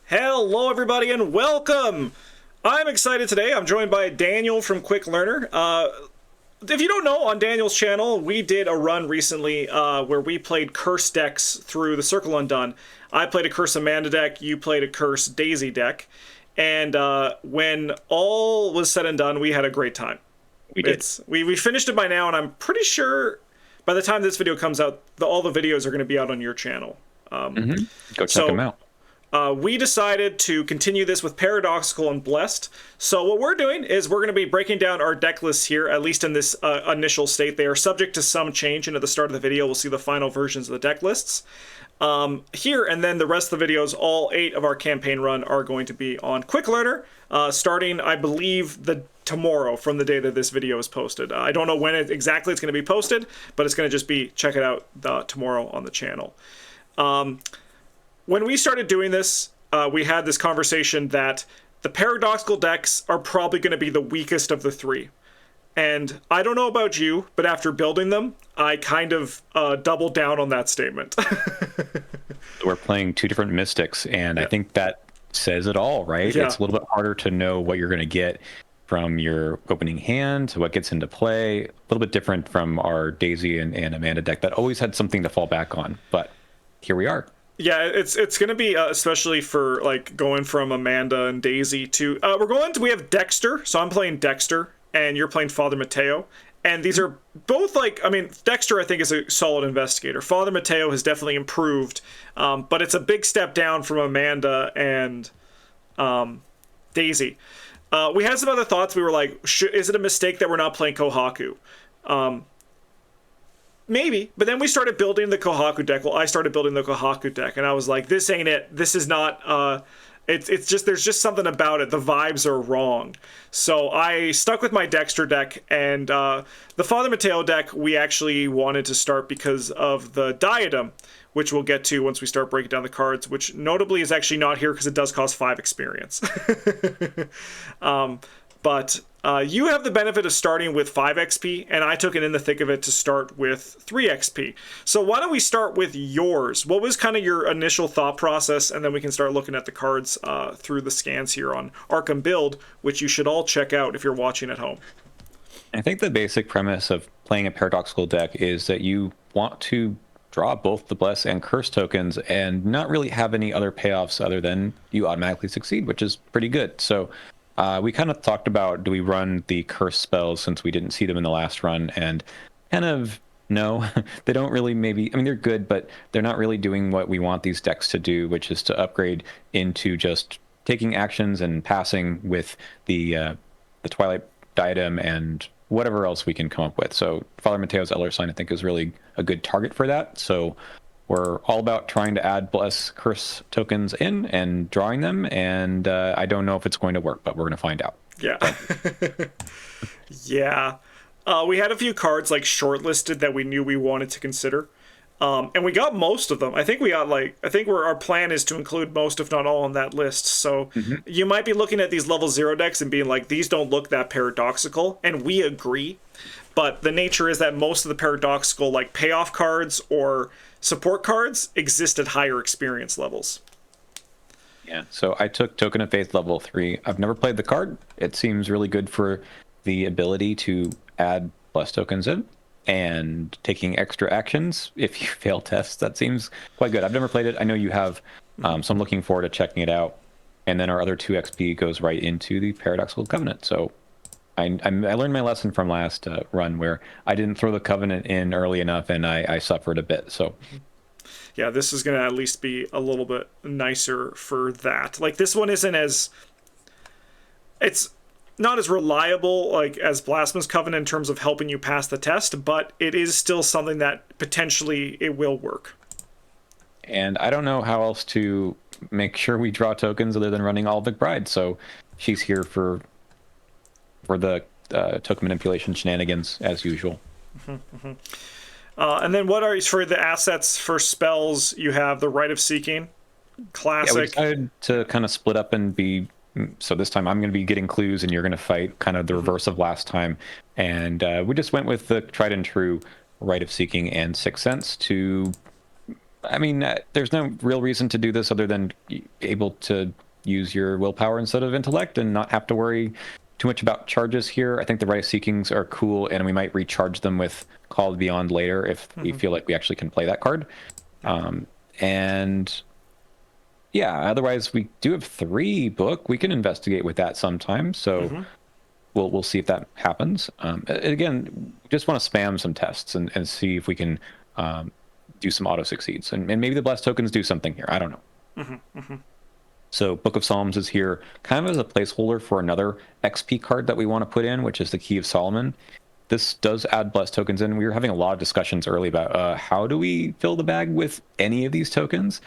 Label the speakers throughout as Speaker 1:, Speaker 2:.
Speaker 1: Hello, everybody, and welcome! I'm excited today. I'm joined by Daniel from Quick Learner. If you don't know, on Daniel's channel, we did a run recently where we played Curse decks through the Circle Undone. I played a Curse Amanda deck, you played a Curse Daisy deck, and when all was said and done, we had a great time.
Speaker 2: We did.
Speaker 1: We finished it by now, and I'm pretty sure by the time this video comes out, all the videos are going to be out on your channel.
Speaker 2: Go check them out.
Speaker 1: We decided to continue this with Paradoxical and Blessed. So what we're doing is we're going to be breaking down our deck lists here, at least in this initial state. They are subject to some change, and at the start of the video, we'll see the final versions of the deck lists. Here, and then the rest of the videos, all 8 of our campaign run are going to be on Quick Learner, starting, I believe, tomorrow from the day that this video is posted. I don't know when exactly it's going to be posted, but it's going to just be, check it out tomorrow on the channel. When we started doing this, we had this conversation that the paradoxical decks are probably going to be the weakest of the 3. And I don't know about you, but after building them, I kind of doubled down on that statement.
Speaker 2: We're playing 2 different mystics, and I think that says it all, right?
Speaker 1: Yeah.
Speaker 2: It's a little bit harder to know what you're going to get from your opening hand to what gets into play. A little bit different from our Daisy and Amanda deck that always had something to fall back on. But here we are.
Speaker 1: Yeah, it's going to be, especially for, like, going from Amanda and Daisy to... we have Dexter, so I'm playing Dexter, and you're playing Father Mateo. And these are both, like, I mean, Dexter, I think, is a solid investigator. Father Mateo has definitely improved, but it's a big step down from Amanda and Daisy. We had some other thoughts. We were like, is it a mistake that we're not playing Kohaku? Maybe, but then we started building the Kohaku deck. Well, I started building the Kohaku deck, and I was like, this ain't it. This is not, it's just, there's just something about it. The vibes are wrong. So I stuck with my Dexter deck, and the Father Mateo deck we actually wanted to start because of the Diadem, which we'll get to once we start breaking down the cards, which notably is actually not here because it does cost 5 experience. But you have the benefit of starting with 5 XP, and I took it in the thick of it to start with 3 XP. So why don't we start with yours? What was kind of your initial thought process, and then we can start looking at the cards through the scans here on Arkham Build, which you should all check out if you're watching at home.
Speaker 2: I think the basic premise of playing a paradoxical deck is that you want to draw both the Bless and Curse tokens and not really have any other payoffs other than you automatically succeed, which is pretty good. So we kind of talked about, do we run the Curse spells since we didn't see them in the last run? And kind of, no, they don't really maybe, I mean, they're good, but they're not really doing what we want these decks to do, which is to upgrade into just taking actions and passing with the Twilight Diadem and whatever else we can come up with. So Father Mateo's Elder Sign, I think, is really a good target for that. So we're all about trying to add Bless Curse tokens in and drawing them, and I don't know if it's going to work, but we're going to find out.
Speaker 1: Yeah. Yeah. We had a few cards, like, shortlisted that we knew we wanted to consider. And we got most of them. I think our plan is to include most, if not all, on that list. So you might be looking at these level 0 decks and being like, these don't look that paradoxical, and we agree. But the nature is that most of the paradoxical, like, payoff cards or support cards exist at higher experience levels.
Speaker 2: Yeah, so I took Token of Faith level 3. I've never played the card. It seems really good for the ability to add Bless tokens in and taking extra actions if you fail tests. That seems quite good. I've never played it. I know you have, so I'm looking forward to checking it out. And then our other 2 XP goes right into the Paradoxical Covenant. So I learned my lesson from last run where I didn't throw the Covenant in early enough, and I suffered a bit. So
Speaker 1: yeah, this is going to at least be a little bit nicer for that. Like, this one isn't as... It's not as reliable, like, as Blasphemous Covenant in terms of helping you pass the test, but it is still something that potentially it will work.
Speaker 2: And I don't know how else to make sure we draw tokens other than running Alvic Bride. So she's here for the token manipulation shenanigans as usual.
Speaker 1: And then what are for the assets for spells? You have the Rite of Seeking, classic.
Speaker 2: Yeah, we decided to kind of split up and be. So this time I'm going to be getting clues, and you're going to fight kind of the reverse of last time. And we just went with the tried and true Rite of Seeking and Sixth Sense to I mean, there's no real reason to do this other than able to use your willpower instead of intellect and not have to worry too much about charges here. I think the Rise Seekings are cool, and we might recharge them with Call of Beyond later if we feel like we actually can play that card. And yeah, otherwise we do have 3 book. We can investigate with that sometime. So we'll see if that happens. Again, just want to spam some tests and see if we can do some auto succeeds, and maybe the blessed tokens do something here. I don't know. So Book of Psalms is here kind of as a placeholder for another XP card that we want to put in, which is the Key of Solomon. This does add blessed tokens in. We were having a lot of discussions early about how do we fill the bag with any of these tokens,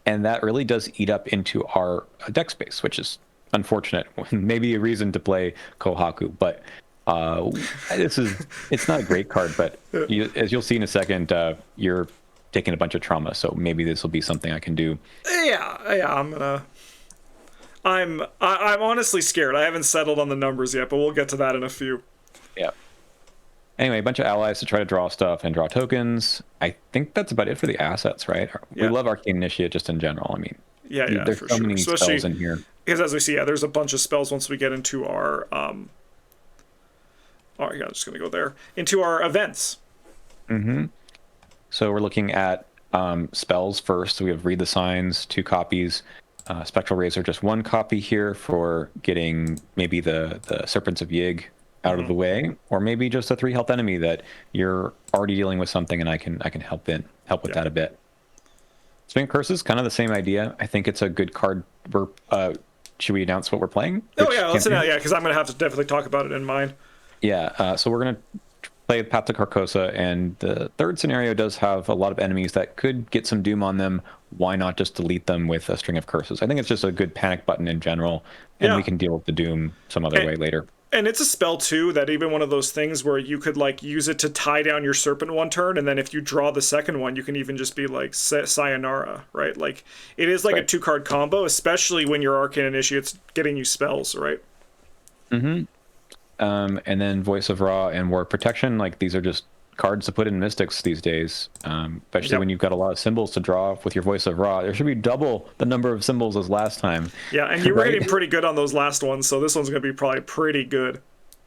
Speaker 2: and that really does eat up into our deck space, which is unfortunate. Maybe a reason to play Kohaku, but it's not a great card. But as you'll see in a second, you're taking a bunch of trauma, so maybe this will be something I can do.
Speaker 1: Yeah, I'm honestly scared. I haven't settled on the numbers yet, but we'll get to that in a few.
Speaker 2: Yeah. Anyway, a bunch of allies to try to draw stuff and draw tokens. I think that's about it for the assets, right?
Speaker 1: Yeah.
Speaker 2: We love Arcane Initiate just in general. I mean, there's
Speaker 1: for
Speaker 2: so
Speaker 1: sure.
Speaker 2: many
Speaker 1: Especially
Speaker 2: spells in here.
Speaker 1: Because as we see, there's a bunch of spells once we get into our oh yeah, I'm just gonna go there. Into our events.
Speaker 2: So we're looking at spells first. So we have Read the Signs, 2 copies. Spectral Razor, just 1 copy here for getting maybe the Serpents of Yig out of the way, or maybe just a 3 health enemy that you're already dealing with something, and I can help with that a bit. Spin Curses, kind of the same idea. I think it's a good card. Should we announce what we're playing?
Speaker 1: Oh yeah, let's announce. Yeah, because I'm gonna have to definitely talk about it in mine.
Speaker 2: Yeah, so we're gonna play Path to Carcosa, and the 3rd scenario does have a lot of enemies that could get some doom on them. Why not just delete them with a string of curses? I think it's just a good panic button in general, and we can deal with the doom some other way later.
Speaker 1: And it's a spell too that even one of those things where you could like use it to tie down your serpent one turn, and then if you draw the second one, you can even just be like sayonara, right? Like it is like a 2-card combo, especially when your Arcane Initiate's getting you spells, right?
Speaker 2: And then Voice of Ra and War Protection, like these are just cards to put in Mystics these days, especially when you've got a lot of symbols to draw with your Voice of Ra. There should be double the number of symbols as last time.
Speaker 1: Yeah, and you were getting pretty good on those last ones, so this one's going to be probably pretty good.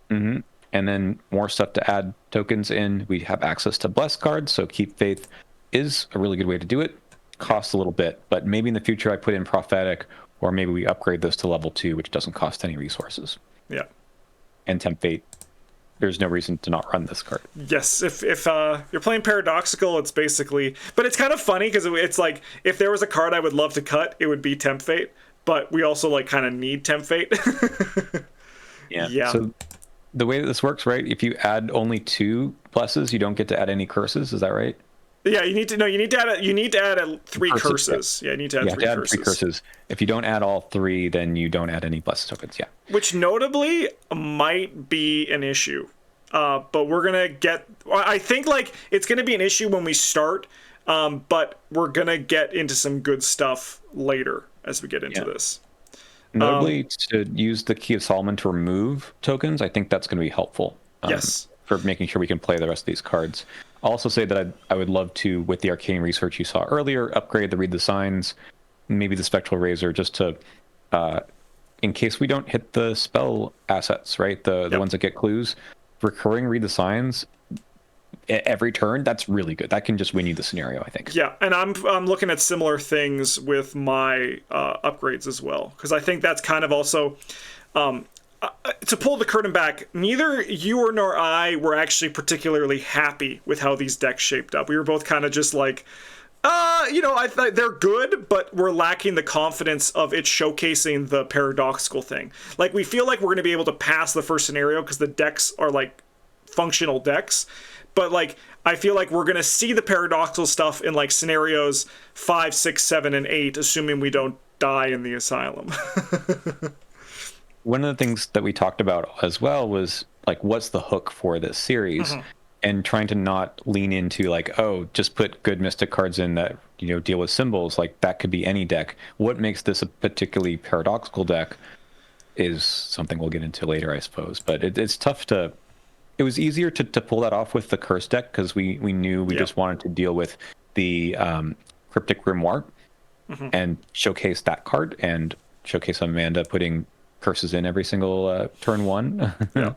Speaker 2: And then more stuff to add tokens in. We have access to Bless cards, so Keep Faith is a really good way to do it. Costs a little bit, but maybe in the future I put in Prophetic, or maybe we upgrade this to level 2, which doesn't cost any resources.
Speaker 1: Yeah.
Speaker 2: And Tempt Fate. There's no reason to not run this card.
Speaker 1: Yes, if you're playing Paradoxical, it's basically... But it's kind of funny, because it's like, if there was a card I would love to cut, it would be Tempt Fate, but we also like kind of need Tempt Fate.
Speaker 2: Yeah. So the way that this works, right, if you add only 2 blesses, you don't get to add any curses, is that right?
Speaker 1: Yeah, you need to add 3 curses. Yeah, you need to add 3 curses.
Speaker 2: If you don't add all 3, then you don't add any blessed tokens. Yeah.
Speaker 1: Which notably might be an issue. But we're gonna get. I think like it's gonna be an issue when we start. But we're gonna get into some good stuff later as we get into this.
Speaker 2: Notably, to use the Key of Solomon to remove tokens, I think that's going to be helpful.
Speaker 1: Yes.
Speaker 2: For making sure we can play the rest of these cards. I'll also say that I would love to, with the arcane research you saw earlier, upgrade the Read the Signs, maybe the Spectral Razor, just to, in case we don't hit the spell assets, right? The ones that get clues. Recurring Read the Signs every turn, that's really good. That can just win you the scenario, I think.
Speaker 1: Yeah, and I'm looking at similar things with my upgrades as well, because I think that's kind of also... to pull the curtain back, neither you nor I were actually particularly happy with how these decks shaped up. We were both kind of just like, I thought they're good, but we're lacking the confidence of it showcasing the paradoxical thing. Like, we feel like we're going to be able to pass the first scenario because the decks are, like, functional decks. But, like, I feel like we're going to see the paradoxical stuff in, like, scenarios 5, 6, 7, and 8, assuming we don't die in the asylum.
Speaker 2: One of the things that we talked about as well was, like, what's the hook for this series? Mm-hmm. And trying to not lean into, like, oh, just put good Mystic cards in that, deal with symbols. Like, that could be any deck. What makes this a particularly paradoxical deck is something we'll get into later, I suppose. But it's tough to... It was easier to pull that off with the Curse deck because we knew we just wanted to deal with the Cryptic Grimoire and showcase that card and showcase Amanda putting curses in every single turn one.
Speaker 1: Yeah.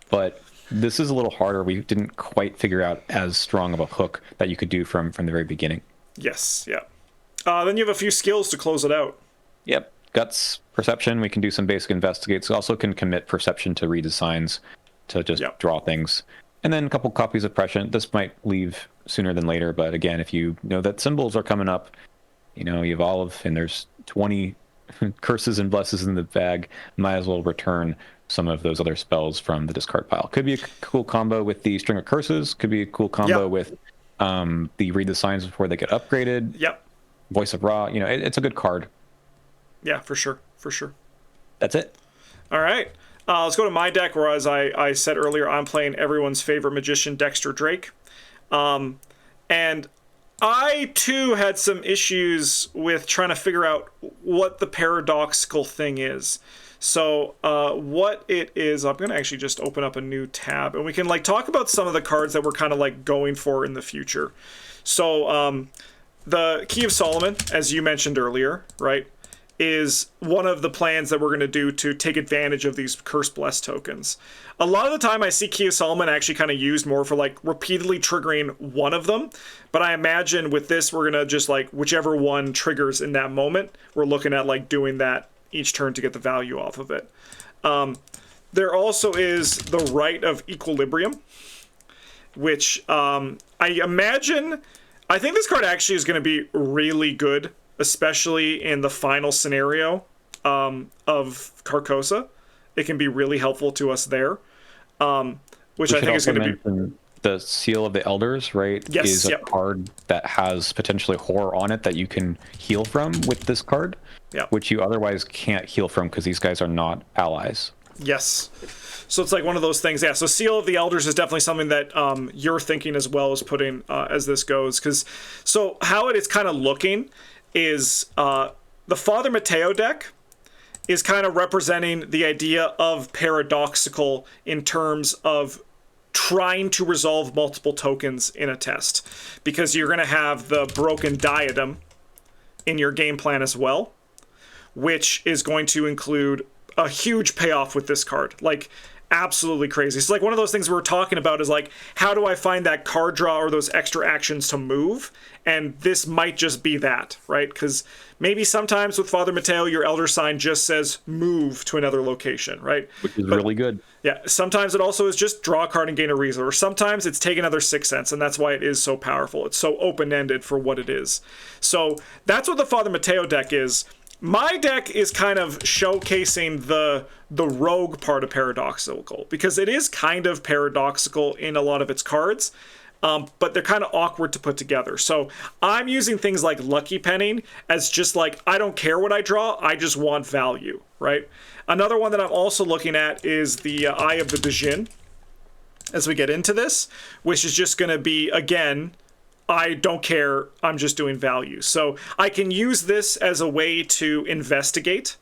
Speaker 2: But this is a little harder. We didn't quite figure out as strong of a hook that you could do from the very beginning.
Speaker 1: Yes, yeah. Then you have a few skills to close it out.
Speaker 2: Yep. Guts, Perception. We can do some basic investigates. We also can commit Perception to redesigns to just draw things. And then a couple copies of Prescient. This might leave sooner than later, but again, if you know that symbols are coming up, you know, you have Olive, and there's 20 curses and blesses in the bag, might as well return some of those other spells from the discard pile. Could be a cool combo with the String of Curses. Could be a cool combo with the Read the Signs before they get upgraded.
Speaker 1: Yep.
Speaker 2: Voice of Ra. You know, it's a good card.
Speaker 1: Yeah, for sure. For sure.
Speaker 2: That's it.
Speaker 1: All right. Let's go to my deck, where, as I said earlier, I'm playing everyone's favorite magician, Dexter Drake. And I, too, had some issues with trying to figure out what the paradoxical thing is. So what it is, I'm going to actually just open up a new tab, and we can like talk about some of the cards that we're kind of like going for in the future. So the Key of Solomon, as you mentioned earlier, right, is one of the plans that we're going to do to take advantage of these Curse Blessed tokens. A lot of the time I see Key of Solomon actually kind of used more for like repeatedly triggering one of them, but I imagine with this we're going to just like whichever one triggers in that moment, we're looking at like doing that each turn to get the value off of it. There also is the Right of Equilibrium, which I imagine, I think this card actually is going to be really good, especially in the final scenario of Carcosa. It can be really helpful to us there, which I think is going to be...
Speaker 2: The Seal of the Elders, right, is a card that has potentially horror on it that you can heal from with this card, which you otherwise can't heal from because these guys are not allies.
Speaker 1: Yes. So it's like one of those things. Yeah, so Seal of the Elders is definitely something that you're thinking as well as putting as this goes. So how it is kind of looking is the Father Mateo deck is kind of representing the idea of paradoxical in terms of trying to resolve multiple tokens in a test, because you're going to have the Broken Diadem in your game plan as well, which is going to include a huge payoff with this card. Like, absolutely crazy. It's like one of those things we were talking about is like, how do I find that card draw or those extra actions to move? And this might just be that, right? Because maybe sometimes with Father Mateo, your Elder Sign just says move to another location, right?
Speaker 2: Which is really good.
Speaker 1: Yeah, sometimes it also is just draw a card and gain a reason, or sometimes it's take another 6 cents, and that's why it is so powerful. It's so open-ended for what it is. So that's what the Father Mateo deck is. My deck is kind of showcasing the rogue part of paradoxical, because it is kind of paradoxical in a lot of its cards, but they're kind of awkward to put together. So I'm using things like Lucky Penning as just like, I don't care what I draw, I just want value, right? Another one that I'm also looking at is the Eye of the Djinn as we get into this, which is just going to be, again, I don't care, I'm just doing value. So I can use this as a way to investigate,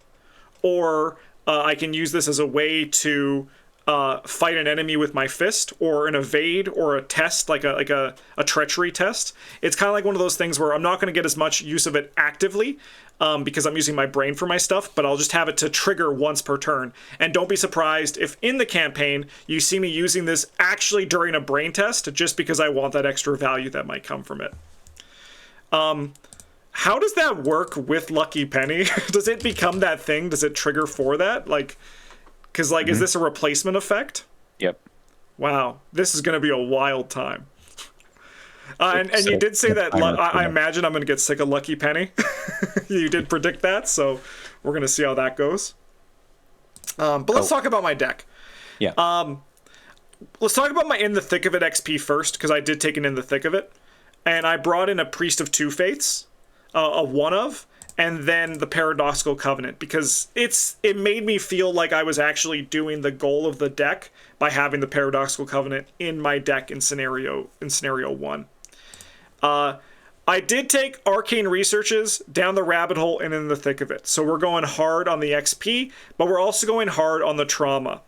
Speaker 1: or I can use this as a way to fight an enemy with my fist, or an evade, or a test, like a treachery test. It's kind of like one of those things where I'm not going to get as much use of it actively, because I'm using my brain for my stuff, but I'll just have it to trigger once per turn. And don't be surprised if in the campaign you see me using this actually during a brain test, just because I want that extra value that might come from it. How does that work with Lucky Penny? Does it become that thing? Does it trigger for that? Like, because like, is this a replacement effect?
Speaker 2: Yep.
Speaker 1: Wow, this is going to be a wild time. And you did say that, I imagine I'm going to get sick of Lucky Penny. You did predict that, so we're going to see how that goes. But let's talk about my deck.
Speaker 2: Yeah.
Speaker 1: Let's talk about my In the Thick of It XP first, because I did take an In the Thick of It. And I brought in a Priest of Two Faiths, a one of, and then the Paradoxical Covenant, because it made me feel like I was actually doing the goal of the deck by having the Paradoxical Covenant in my deck in scenario 1. I did take Arcane Researches, Down the Rabbit Hole, and In the Thick of It. So we're going hard on the XP, but we're also going hard on the trauma.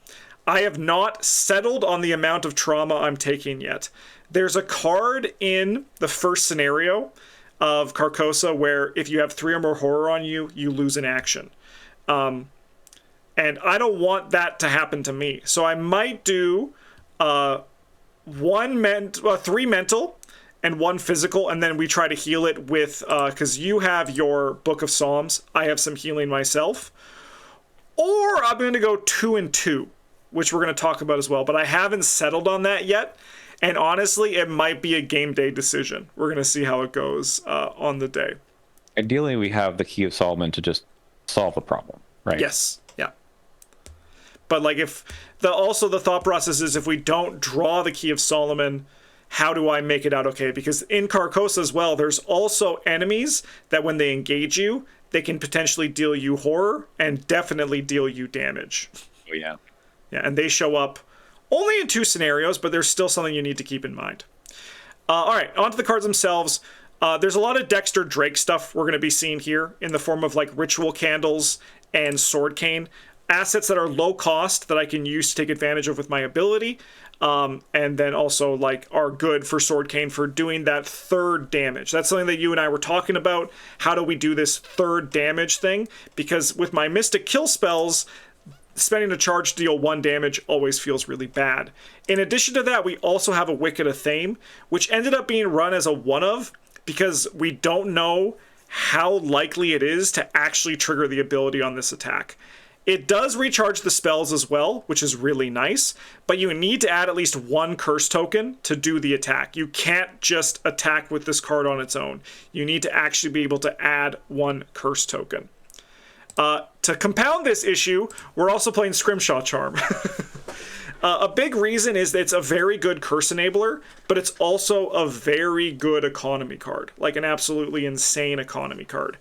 Speaker 1: I have not settled on the amount of trauma I'm taking yet. There's a card in the first scenario of Carcosa where if you have 3 or more horror on you, you lose an action. And I don't want that to happen to me. So I might do 3 mental and 1 physical, and then we try to heal it with, because you have your Book of Psalms, I have some healing myself. Or I'm going to go 2 and 2, which we're going to talk about as well, but I haven't settled on that yet. And honestly, it might be a game day decision. We're going to see how it goes on the day.
Speaker 2: Ideally, we have the Key of Solomon to just solve the problem, right?
Speaker 1: Yes, yeah. But like also the thought process is if we don't draw the Key of Solomon, how do I make it out okay? Because in Carcosa as well, there's also enemies that when they engage you, they can potentially deal you horror and definitely deal you damage.
Speaker 2: Oh, yeah.
Speaker 1: Yeah, and they show up only in 2 scenarios, but there's still something you need to keep in mind. All right, onto the cards themselves. There's a lot of Dexter Drake stuff we're going to be seeing here in the form of like ritual candles and sword cane. Assets that are low cost that I can use to take advantage of with my ability. And then also like are good for sword cane for doing that 3rd damage. That's something that you and I were talking about. How do we do this 3rd damage thing? Because with my Mystic Kill spells, spending a charge to deal 1 damage always feels really bad. In addition to that, we also have a Wicked Athame, which ended up being run as a 1-of because we don't know how likely it is to actually trigger the ability on this attack. It does recharge the spells as well, which is really nice, but you need to add at least 1 curse token to do the attack. You can't just attack with this card on its own. You need to actually be able to add 1 curse token. To compound this issue, we're also playing Scrimshaw Charm. A big reason is that it's a very good curse enabler, but it's also a very good economy card, like an absolutely insane economy card.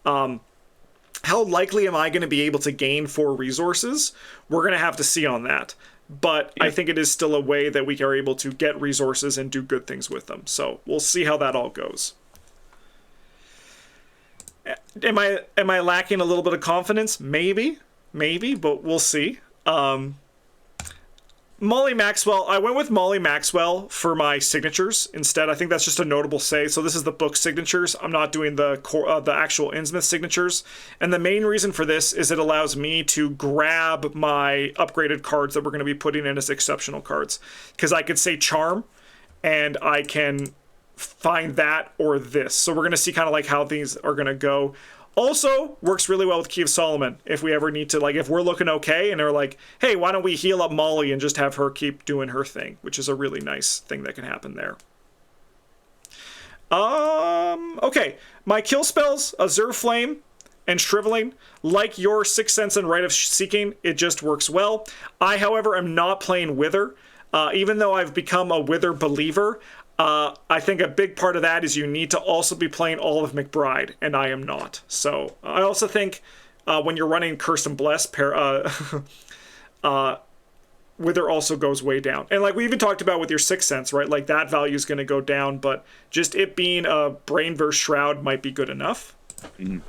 Speaker 1: How likely am I going to be able to gain 4 resources? We're going to have to see on that. But yeah. I think it is still a way that we are able to get resources and do good things with them. So we'll see how that all goes. Am I lacking a little bit of confidence? Maybe, but we'll see. Molly Maxwell, I went with Molly Maxwell for my signatures instead. I think that's just a notable say. So this is the book signatures. I'm not doing the actual Innsmouth signatures. And the main reason for this is it allows me to grab my upgraded cards that we're going to be putting in as exceptional cards. Because I could say Charm, and I can find that or this. So we're going to see kind of like how these are going to go. Also, works really well with Key of Solomon. If we ever need to, like, if we're looking okay and they're like, hey, why don't we heal up Molly and just have her keep doing her thing, which is a really nice thing that can happen there. Okay. My kill spells, Azure Flame and Shriveling, like your Sixth Sense and Rite of Seeking, it just works well. I, however, am not playing Wither. Even though I've become a Wither believer, I think a big part of that is you need to also be playing all of McBride, and I am not. So I also think when you're running Cursed and Blessed, Wither also goes way down. And like we even talked about with your Sixth Sense, right? Like that value is going to go down, but just it being a Brain versus Shroud might be good enough. Mm-hmm.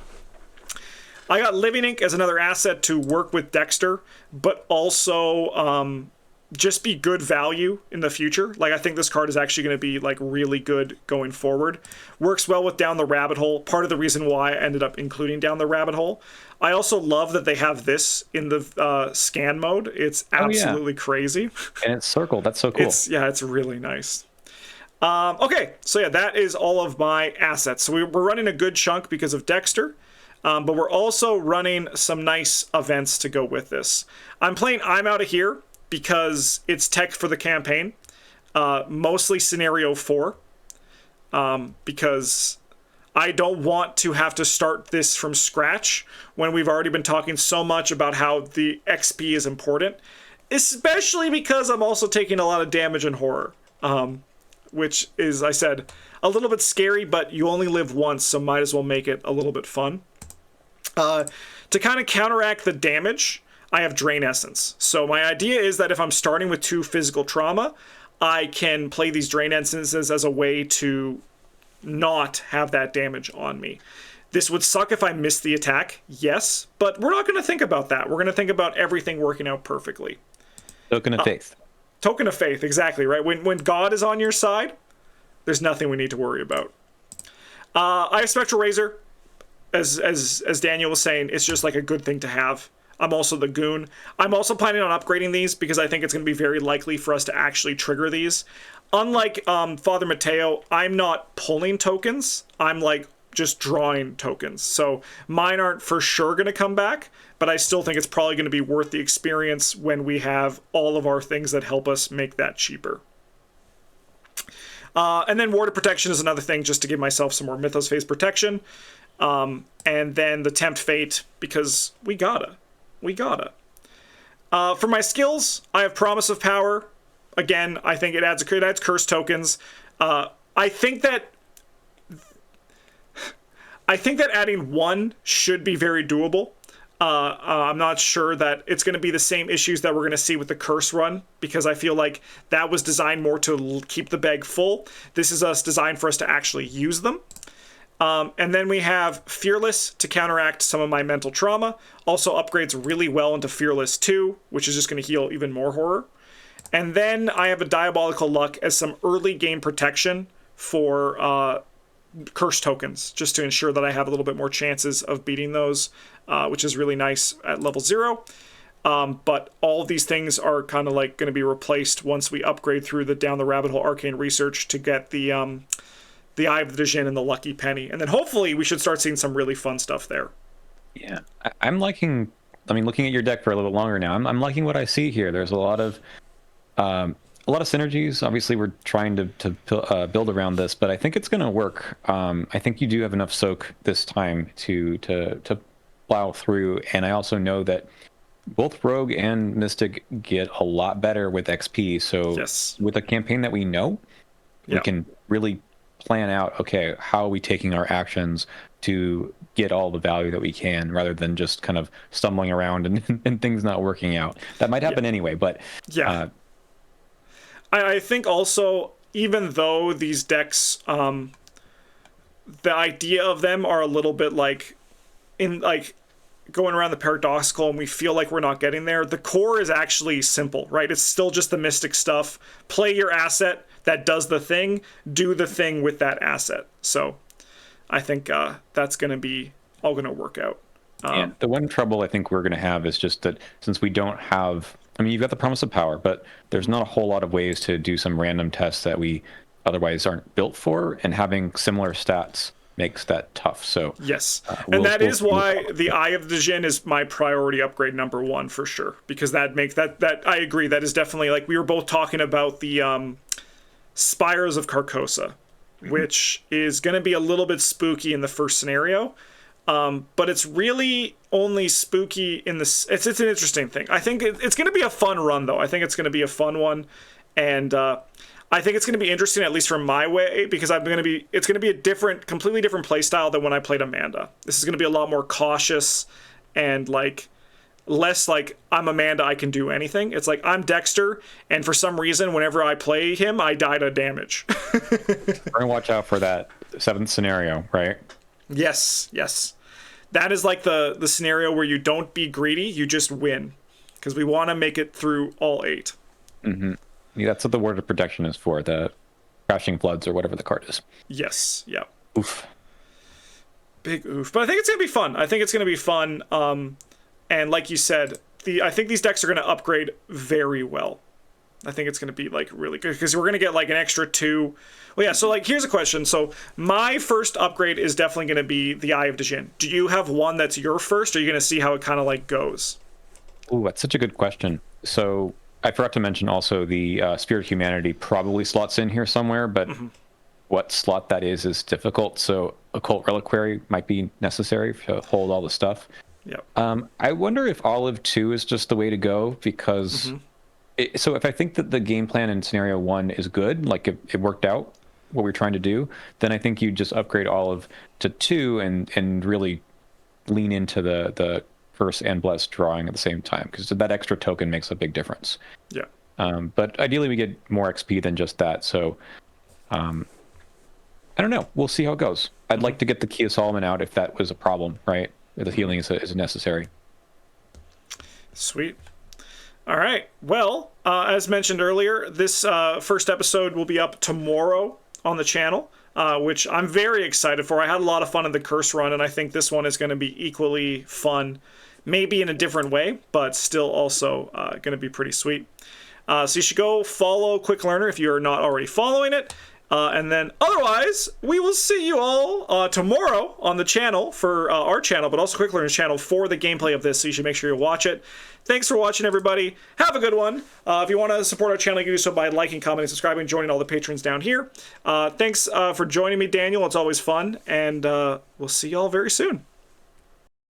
Speaker 1: I got Living Ink as another asset to work with Dexter, but also just be good value in the future. Like I think this card is actually going to be like really good going forward. Works well with Down the Rabbit Hole. Part of the reason why I ended up including Down the Rabbit Hole. I also love that they have this in the scan mode. It's absolutely crazy.
Speaker 2: And it's circled. That's so cool.
Speaker 1: It's really nice. Okay, so yeah, that is all of my assets. So we're running a good chunk because of Dexter. But we're also running some nice events to go with this. I'm playing I'm Out of Here because it's tech for the campaign, mostly scenario 4, because I don't want to have to start this from scratch when we've already been talking so much about how the XP is important, especially because I'm also taking a lot of damage and horror, which is, I said, a little bit scary, but you only live once, so might as well make it a little bit fun. To kind of counteract the damage, I have Drain Essence. So my idea is that if I'm starting with 2 physical trauma, I can play these Drain Essences as a way to not have that damage on me. This would suck if I missed the attack, yes, but we're not going to think about that. We're going to think about everything working out perfectly.
Speaker 2: Token of faith.
Speaker 1: Token of faith, exactly, right? When God is on your side, there's nothing we need to worry about. I have Spectral Razor. As Daniel was saying, it's just like a good thing to have. I'm also the Goon. I'm also planning on upgrading these because I think it's going to be very likely for us to actually trigger these. Unlike Father Mateo, I'm not pulling tokens. I'm like just drawing tokens. So mine aren't for sure going to come back, but I still think it's probably going to be worth the experience when we have all of our things that help us make that cheaper. And then Ward of Protection is another thing just to give myself some more Mythos Phase protection. And then the Tempt Fate, because we gotta. For my skills, I have Promise of Power. Again, I think it adds curse tokens. I think that adding one should be very doable. I'm not sure that it's going to be the same issues that we're going to see with the curse run, because I feel like that was designed more to keep the bag full. This is designed for us to actually use them. And then we have Fearless to counteract some of my mental trauma. Also upgrades really well into Fearless 2, which is just going to heal even more horror. And then I have a Diabolical Luck as some early game protection for curse tokens, just to ensure that I have a little bit more chances of beating those, which is really nice at level 0. But all of these things are kind of like going to be replaced once we upgrade through the Down the Rabbit Hole Arcane Research to get the Eye of the Djinn and the Lucky Penny. And then hopefully we should start seeing some really fun stuff there.
Speaker 2: Yeah, I'm liking, I mean, looking at your deck for a little bit longer now, I'm liking what I see here. There's a lot of synergies. Obviously, we're trying to build around this, but I think it's going to work. I think you do have enough soak this time to plow through, and I also know that both Rogue and Mystic get a lot better with XP. So
Speaker 1: yes,
Speaker 2: with a campaign that we know, we can really plan out, okay, how are we taking our actions to get all the value that we can, rather than just kind of stumbling around and things not working out. That might happen anyway, but
Speaker 1: I think also, even though these decks, the idea of them are a little bit like going around the paradoxical, and we feel like we're not getting there. The core is actually simple, right? It's still just the Mystic stuff. Play your asset that does the thing, do the thing with that asset. So I think that's going to be all going to work out.
Speaker 2: And the one trouble I think we're going to have is just that since we don't have, I mean, you've got the Promise of Power, but there's not a whole lot of ways to do some random tests that we otherwise aren't built for, and having similar stats makes that tough. So
Speaker 1: yes, and that is why the Eye of the Djinn is my priority upgrade number 1 for sure, because that makes that I agree, that is definitely, like we were both talking about the Spires of Carcosa, which is going to be a little bit spooky in the first scenario, but it's really only spooky in this. It's an interesting thing. I think it's going to be a fun run, though. I think it's going to be a fun one, and I think it's going to be interesting, at least from my way, because it's going to be a completely different play style than when I played Amanda. This is going to be a lot more cautious and like less like I'm Amanda, I can do anything. It's like I'm Dexter, and for some reason, whenever I play him, I die to damage.
Speaker 2: We're gonna watch out for that 7th scenario, right?
Speaker 1: Yes. That is like the scenario where you don't be greedy, you just win, because we want to make it through all 8.
Speaker 2: Mm-hmm. Yeah, that's what the Word of Protection is for, the Crashing Floods or whatever the card is.
Speaker 1: Yes, yeah.
Speaker 2: Oof.
Speaker 1: Big oof. But I think it's going to be fun. And like you said, I think these decks are going to upgrade very well. I think it's going to be like really good, because we're going to get like an extra 2. Well, yeah, so like here's a question. So my first upgrade is definitely going to be the Eye of the Djinn. Do you have one that's your first, or are you going to see how it kind of like goes?
Speaker 2: Ooh, that's such a good question. So I forgot to mention also the Spirit of Humanity probably slots in here somewhere, but what slot that is difficult. So Occult Reliquary might be necessary to hold all the stuff.
Speaker 1: Yeah.
Speaker 2: I wonder if Olive 2 is just the way to go, because so if I think that the game plan in scenario 1 is good, like it worked out what we're trying to do, then I think you just upgrade Olive to 2 and really lean into the Curse and Bless drawing at the same time, because that extra token makes a big difference.
Speaker 1: Yeah.
Speaker 2: But ideally we get more XP than just that. So I don't know. We'll see how it goes. I'd like to get the Key of Solomon out if that was a problem, right? The healing is necessary.
Speaker 1: Sweet. All right. Well, as mentioned earlier, this first episode will be up tomorrow on the channel. which I'm very excited for. I had a lot of fun in the curse run, and I think this one is going to be equally fun, maybe in a different way, but still also going to be pretty sweet. So you should go follow Quick Learner if you're not already following it. And then otherwise, we will see you all tomorrow on the channel for our channel, but also Quick Learner's channel for the gameplay of this, so you should make sure you watch it. Thanks for watching, everybody. Have a good one. If you want to support our channel, you can do so by liking, commenting, subscribing, joining all the patrons down here. Thanks for joining me, Daniel. It's always fun, and we'll see you all very soon.